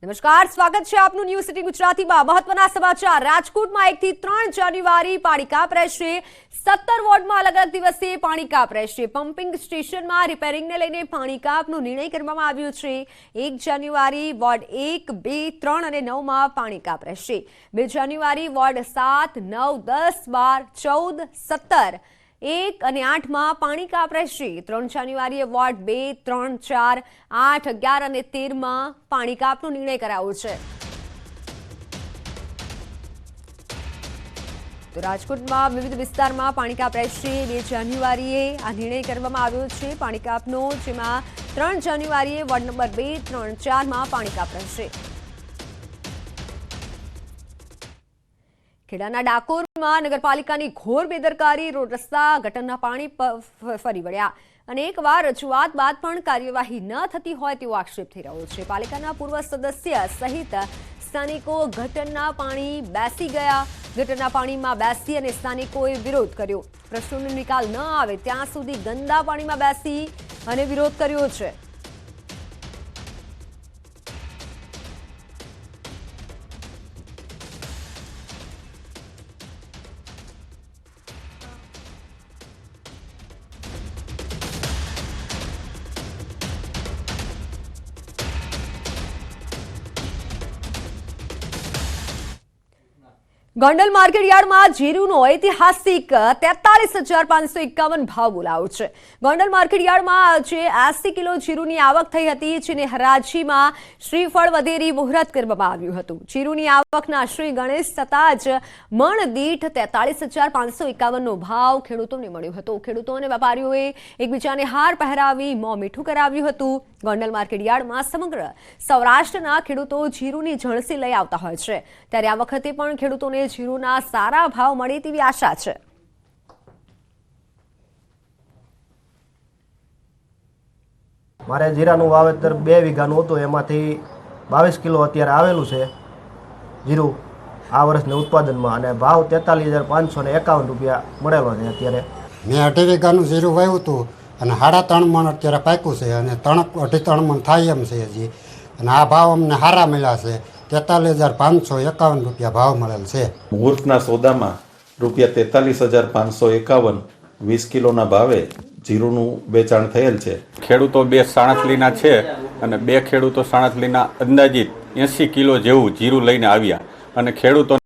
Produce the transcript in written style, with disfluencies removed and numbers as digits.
નમસ્કાર, સ્વાગત છે આપનું ન્યૂઝ સિટી ગુજરાતીમાં। મહત્વના સમાચાર। રાજકોટમાં 1 થી 3 જાન્યુઆરી પાણી કાપ રહેશે। 17 વોર્ડમાં અલગ અલગ દિવસે પાણી કાપ રહેશે। પમ્પિંગ સ્ટેશનમાં રિપેરિંગને લઈને પાણી કાપનો નિર્ણય કરવામાં આવ્યો છે। 1 જાન્યુઆરી વોર્ડ 1, 2, 3 અને 9માં પાણી કાપ રહેશે। 2 જાન્યુઆરી વોર્ડ 7, 9, 10, 12, 14, 17, 1 અને 8માં પાણી કાપ રહેશે। 3 જાન્યુઆરીએ વોર્ડ 2, 3, 4, 8, 11 અને 13માં પાણી કાપનો નિર્ણય કરાયો છે। તો રાજકોટમાં વિવિધ વિસ્તારમાં પાણી કાપ રહેશે। 2 જાન્યુઆરીએ આ નિર્ણય કરવામાં આવ્યો છે પાણી કાપનો, જેમાં 3 જાન્યુઆરીએ વોર્ડ નંબર 2, 3, 4માં પાણી કાપ રહેશે। ખેડાના ડાકોરમાં નગરપાલિકાની ઘોર બેદરકારી। રોડ રસ્તા ગટરના પાણી ફરી વળ્યા અને એકવાર રજૂઆત બાદ પણ કાર્યવાહી ન થતી હોય તેવો આક્ષેપ થઈ રહ્યો છે। પાલિકાના પૂર્વ સદસ્ય સહિત સ્થાનિકો ગટરના પાણી બેસી ગયા। ગટરના પાણીમાં બેસી અને સ્થાનિકોએ વિરોધ કર્યો। પ્રશ્નોનો નિકાલ ન આવે ત્યાં સુધી ગંદા પાણીમાં બેસી અને વિરોધ કર્યો છે। ગોંડલ માર્કેટયાર્ડમાં જીરુનો ઐતિહાસિક 43,551 ભાવ બોલાયો છે। ગોંડલ માર્કેટયાર્ડમાં આજે 80 કિલો જીરુની આવક થઈ હતી, જેને હરાજીમાં શ્રીફળ વધેરી મુહૂર્ત કરવામાં આવ્યું હતું। જીરુની આવકના શ્રી ગણેશ થતાં જ મણ દીઠ 43,551નો ભાવ ખેડૂતોને મળ્યો હતો। ખેડૂતો અને વેપારીઓએ એકબીજાને હાર પહેરાવી મોં મીઠું કરાવ્યું હતું। ગોંડલ માર્કેટયાર્ડમાં સમગ્ર સૌરાષ્ટ્રના ખેડૂતો જીરુની ઝણસી લઈ આવતા હોય છે, ત્યારે આ વખતે પણ ખેડૂતોને જીરુના સારા ભાવ મળે તેવી આશા છે। મારે જીરાનું વાવેતર 2 વીઘાનું હતું, એમાંથી 22 કિલો અત્યારે આવેલું છે જીરું આ વર્ષના ઉત્પાદનમાં, અને ભાવ 43,551 રૂપિયા મળેલો છે। અત્યારે મેં 2.5 વીઘાનું જીરું વાવ્યું હતું અને 3.5 મણ અત્યારે પાક્યું છે અને 2.5 મણ થાય એમ છે હજી, અને આ ભાવ અમને સારા મળ્યા છે। 43,551 રૂપિયા ભાવ મળેલ છે। મુહૂર્તના સોદામાં રૂપિયા 43,551 20 કિલોના ભાવે જીરુનું વેચાણ થયેલ છે। ખેડૂતો 2 સાણસલીના છે અને 2 ખેડૂતો સાણસલીના અંદાજિત 80 કિલો જેવું જીરું લઈને આવ્યા અને ખેડૂતો